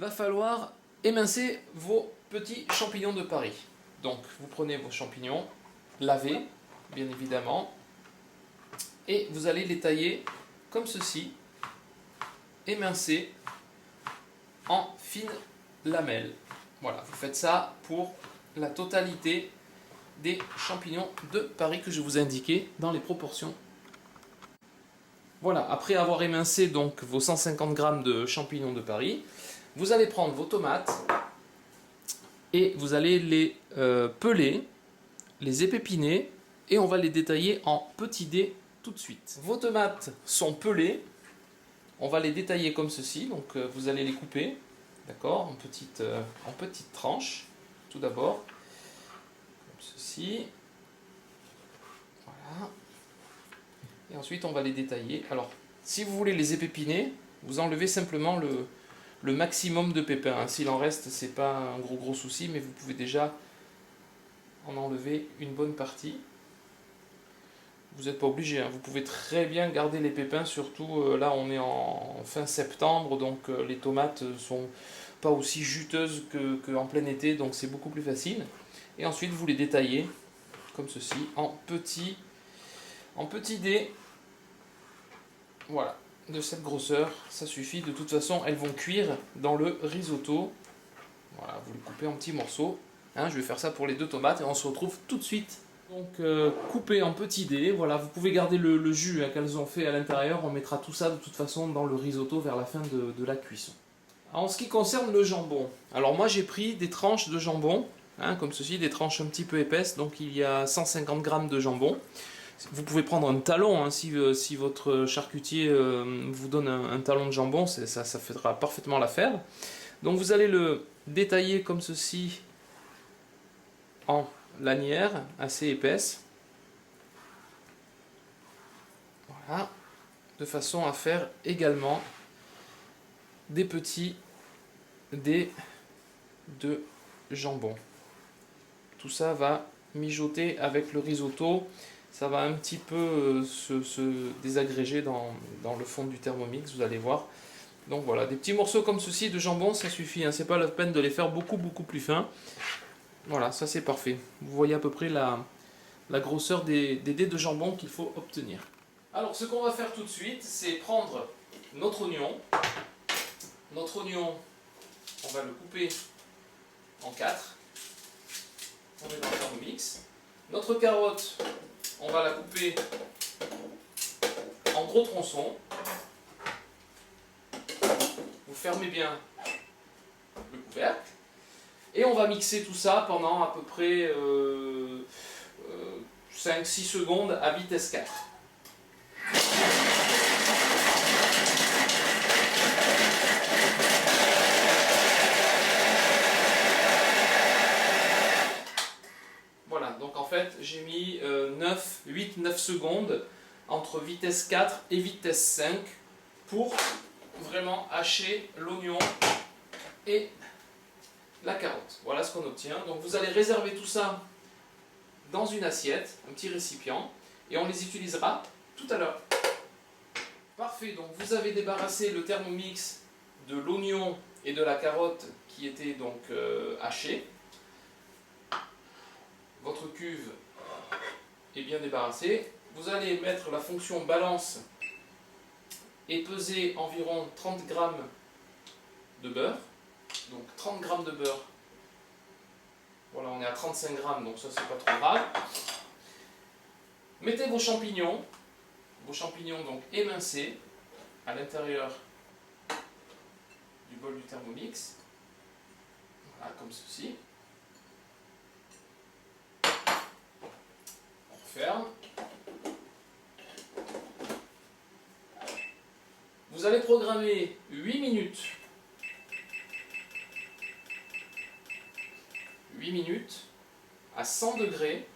va falloir émincer vos petits champignons de Paris. Donc vous prenez vos champignons, lavés bien évidemment, et vous allez les tailler comme ceci, émincés en fines lamelles. Voilà, vous faites ça pour la totalité des champignons de Paris que je vous ai indiqué dans les proportions. Voilà, après avoir émincé donc vos 150 g de champignons de Paris, vous allez prendre vos tomates et vous allez les peler, les épépiner et on va les détailler en petits dés tout de suite. Vos tomates sont pelées, on va les détailler comme ceci, donc vous allez les couper, d'accord, en petites tranches, tout d'abord, comme ceci, voilà, et ensuite on va les détailler. Alors, si vous voulez les épépiner, vous enlevez simplement le maximum de pépins, hein. S'il en reste, c'est pas un gros souci, mais vous pouvez déjà en enlever une bonne partie. Vous n'êtes pas obligé, hein. Vous pouvez très bien garder les pépins, surtout là on est en fin septembre, donc les tomates sont pas aussi juteuses qu'en plein été, donc c'est beaucoup plus facile. Et ensuite vous les détaillez comme ceci en petits dés, voilà, de cette grosseur, ça suffit. De toute façon elles vont cuire dans le risotto. Voilà, vous les coupez en petits morceaux, hein. Je vais faire ça pour les deux tomates et on se retrouve tout de suite. Donc coupé en petits dés, voilà, vous pouvez garder le jus qu'elles ont fait à l'intérieur, on mettra tout ça de toute façon dans le risotto vers la fin de la cuisson. En ce qui concerne le jambon, alors moi j'ai pris des tranches de jambon, hein, comme ceci, des tranches un petit peu épaisses, donc il y a 150 g de jambon. Vous pouvez prendre un talon, hein, si votre charcutier vous donne un talon de jambon, ça fera parfaitement l'affaire. Donc vous allez le détailler comme ceci en lanière assez épaisse, voilà, de façon à faire également des petits dés de jambon. Tout ça va mijoter avec le risotto, ça va un petit peu se désagréger dans le fond du Thermomix, vous allez voir. Donc voilà, des petits morceaux comme ceci de jambon, ça suffit, hein, c'est pas la peine de les faire beaucoup plus fins. Voilà, ça c'est parfait. Vous voyez à peu près la grosseur des dés de jambon qu'il faut obtenir. Alors ce qu'on va faire tout de suite, c'est prendre notre oignon. Notre oignon, on va le couper en 4. On met dans le Thermomix. Notre carotte, on va la couper en gros tronçons. Vous fermez bien le couvercle. Et on va mixer tout ça pendant à peu près 5-6 secondes à vitesse 4. Voilà, donc en fait j'ai mis 8-9 secondes entre vitesse 4 et vitesse 5 pour vraiment hacher l'oignon et la carotte. Voilà ce qu'on obtient. Donc vous allez réserver tout ça dans une assiette, un petit récipient, et on les utilisera tout à l'heure. Parfait, donc vous avez débarrassé le Thermomix de l'oignon et de la carotte qui étaient donc hachés. Votre cuve est bien débarrassée. Vous allez mettre la fonction balance et peser environ 30 g de beurre. Donc 30 g de beurre, voilà, on est à 35 g, donc ça c'est pas trop grave. Mettez vos champignons donc émincés à l'intérieur du bol du Thermomix, voilà, comme ceci. On referme. Vous allez programmer 8 minutes. 8 minutes à 100 degrés,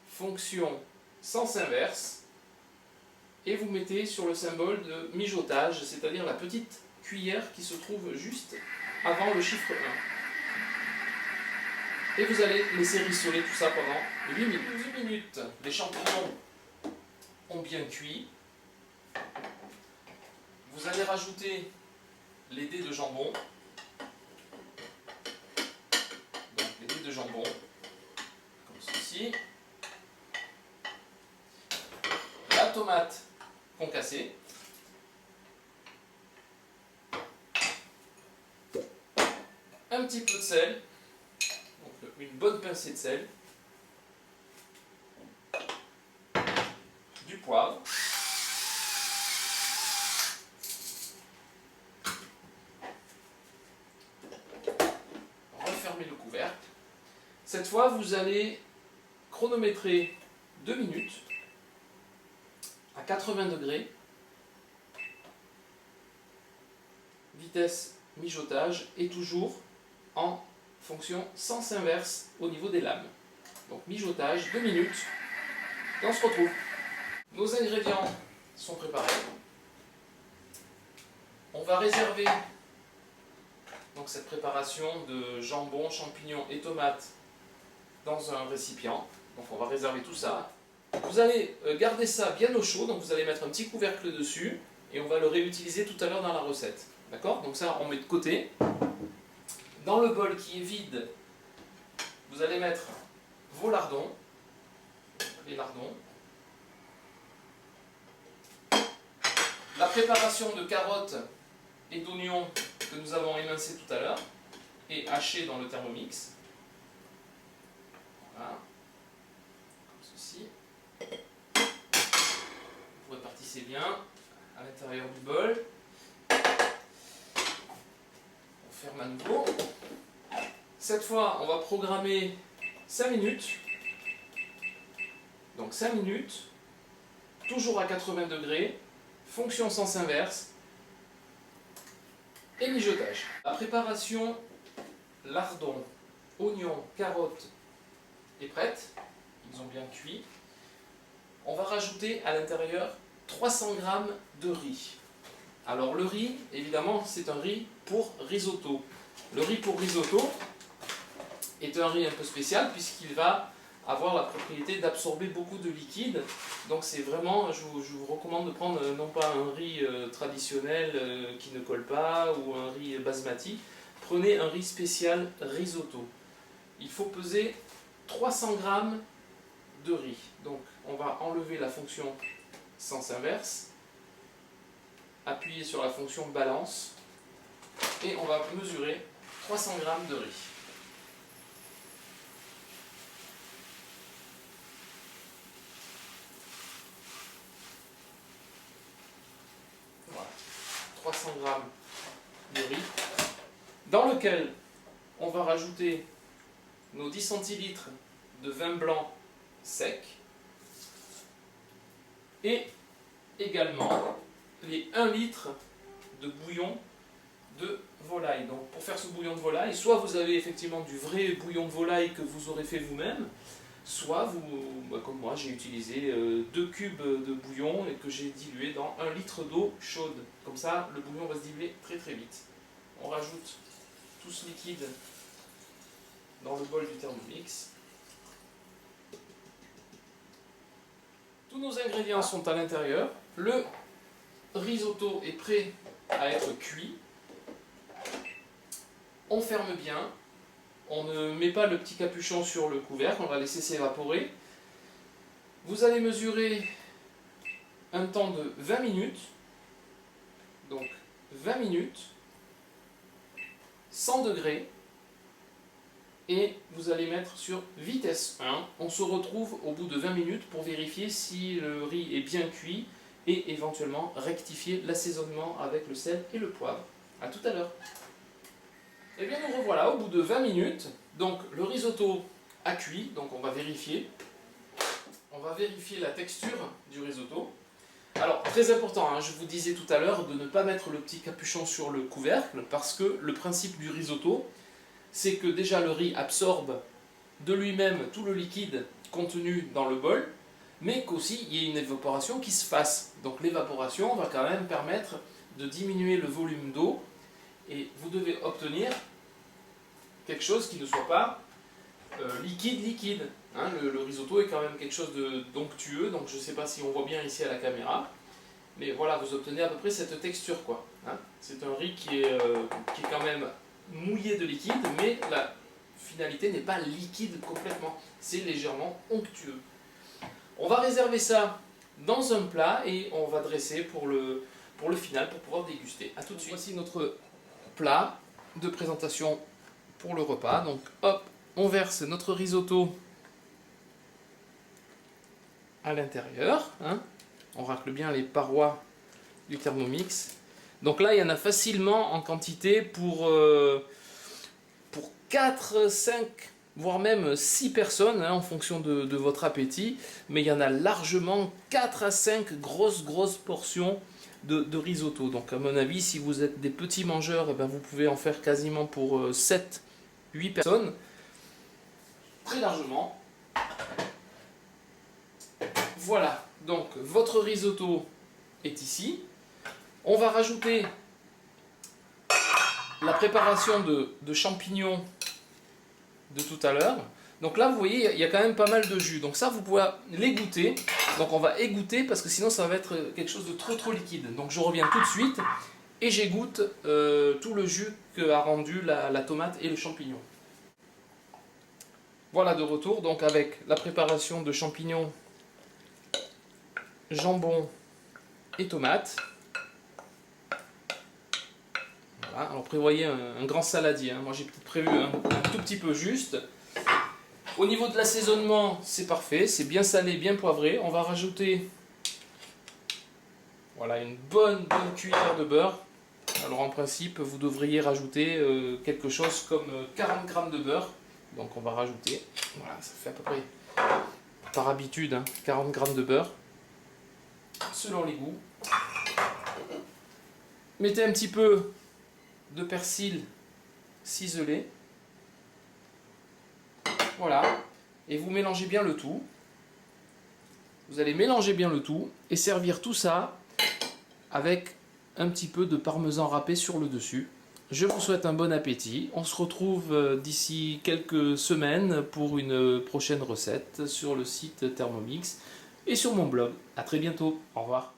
fonction sens inverse, et vous mettez sur le symbole de mijotage, c'est-à-dire la petite cuillère qui se trouve juste avant le chiffre 1. Et vous allez laisser rissoler tout ça pendant 8 minutes. 8 minutes, les champignons ont bien cuit. Vous allez rajouter les dés de jambon. Donc les dés de jambon, comme ceci. La tomate concassée. Un petit peu de sel, donc une bonne pincée de sel, du poivre, refermez le couvercle. Cette fois, vous allez chronométrer 2 minutes à 80 degrés, vitesse mijotage et toujours en fonction sens inverse au niveau des lames. Donc mijotage, 2 minutes, et on se retrouve. Nos ingrédients sont préparés. On va réserver donc cette préparation de jambon, champignons et tomates dans un récipient. Donc on va réserver tout ça. Vous allez garder ça bien au chaud, donc vous allez mettre un petit couvercle dessus et on va le réutiliser tout à l'heure dans la recette. D'accord? Donc ça on met de côté. Dans le bol qui est vide, vous allez mettre vos lardons, les lardons, la préparation de carottes et d'oignons que nous avons émincé tout à l'heure et haché dans le Thermomix. Voilà, comme ceci. Vous répartissez bien à l'intérieur du bol. On ferme à nouveau. Cette fois, on va programmer 5 minutes. Donc 5 minutes, toujours à 80 degrés, fonction sens inverse et mijotage. La préparation lardons, oignons, carottes est prête. Ils ont bien cuit. On va rajouter à l'intérieur 300 g de riz. Alors le riz, évidemment, c'est un riz pour risotto. Le riz pour risotto est un riz un peu spécial puisqu'il va avoir la propriété d'absorber beaucoup de liquide. Donc c'est vraiment, je vous recommande de prendre non pas un riz traditionnel qui ne colle pas ou un riz basmati. Prenez un riz spécial risotto. Il faut peser 300 g de riz. Donc on va enlever la fonction sens inverse, appuyer sur la fonction balance et on va mesurer 300 g de riz. Voilà, 300 g de riz dans lequel on va rajouter nos 10 centilitres de vin blanc sec et également les 1 litre de bouillon de volaille. Donc pour faire ce bouillon de volaille, soit vous avez effectivement du vrai bouillon de volaille que vous aurez fait vous-même, soit vous, comme moi, j'ai utilisé 2 cubes de bouillon et que j'ai dilué dans 1 litre d'eau chaude. Comme ça, le bouillon va se diluer très très vite. On rajoute tout ce liquide dans le bol du Thermomix. Tous nos ingrédients sont à l'intérieur. Le risotto est prêt à être cuit. On ferme bien. On ne met pas le petit capuchon sur le couvercle, on va laisser s'évaporer. Vous allez mesurer un temps de 20 minutes. Donc 20 minutes, 100 degrés. Et vous allez mettre sur vitesse 1. On se retrouve au bout de 20 minutes pour vérifier si le riz est bien cuit et éventuellement rectifier l'assaisonnement avec le sel et le poivre. A tout à l'heure. Et bien nous revoilà au bout de 20 minutes. Donc le risotto a cuit, donc on va vérifier. On va vérifier la texture du risotto. Alors très important, hein, je vous disais tout à l'heure de ne pas mettre le petit capuchon sur le couvercle parce que le principe du risotto, c'est que déjà le riz absorbe de lui-même tout le liquide contenu dans le bol, mais qu'aussi il y ait une évaporation qui se fasse. Donc l'évaporation va quand même permettre de diminuer le volume d'eau et vous devez obtenir quelque chose qui ne soit pas liquide. Hein, le risotto est quand même quelque chose de d'onctueux, donc je ne sais pas si on voit bien ici à la caméra, mais voilà, vous obtenez à peu près cette texture quoi. Hein. C'est un riz qui est quand même mouillé de liquide, mais la finalité n'est pas liquide complètement, c'est légèrement onctueux. On va réserver ça dans un plat et on va dresser pour le final pour pouvoir déguster. A tout de suite. Voici notre plat de présentation pour le repas. Donc hop, on verse notre risotto à l'intérieur. Hein. On racle bien les parois du Thermomix. Donc là, il y en a facilement en quantité pour 4, 5, voire même 6 personnes, hein, en fonction de votre appétit. Mais il y en a largement 4 à 5 grosses portions de risotto. Donc à mon avis, si vous êtes des petits mangeurs, eh ben, vous pouvez en faire quasiment pour 7, 8 personnes. Très largement. Voilà, donc votre risotto est ici. On va rajouter la préparation de champignons de tout à l'heure. Donc là, vous voyez, il y a quand même pas mal de jus. Donc ça, vous pouvez l'égoutter. Donc on va égoutter parce que sinon, ça va être quelque chose de trop liquide. Donc je reviens tout de suite et j'égoutte tout le jus qu'a rendu la tomate et le champignon. Voilà de retour, donc avec la préparation de champignons, jambon et tomates. Voilà, alors prévoyez un grand saladier, hein. Moi j'ai peut-être prévu un tout petit peu juste. Au niveau de l'assaisonnement, c'est parfait, c'est bien salé, bien poivré. On va rajouter voilà, une bonne cuillère de beurre. Alors en principe, vous devriez rajouter quelque chose comme 40 g de beurre. Donc on va rajouter, voilà, ça fait à peu près, par habitude, hein, 40 g de beurre, selon les goûts. Mettez un petit peu de persil ciselé. Voilà, et vous mélangez bien le tout. Vous allez mélanger bien le tout et servir tout ça avec un petit peu de parmesan râpé sur le dessus. Je vous souhaite un bon appétit. On se retrouve d'ici quelques semaines pour une prochaine recette sur le site Thermomix et sur mon blog. A très bientôt. Au revoir.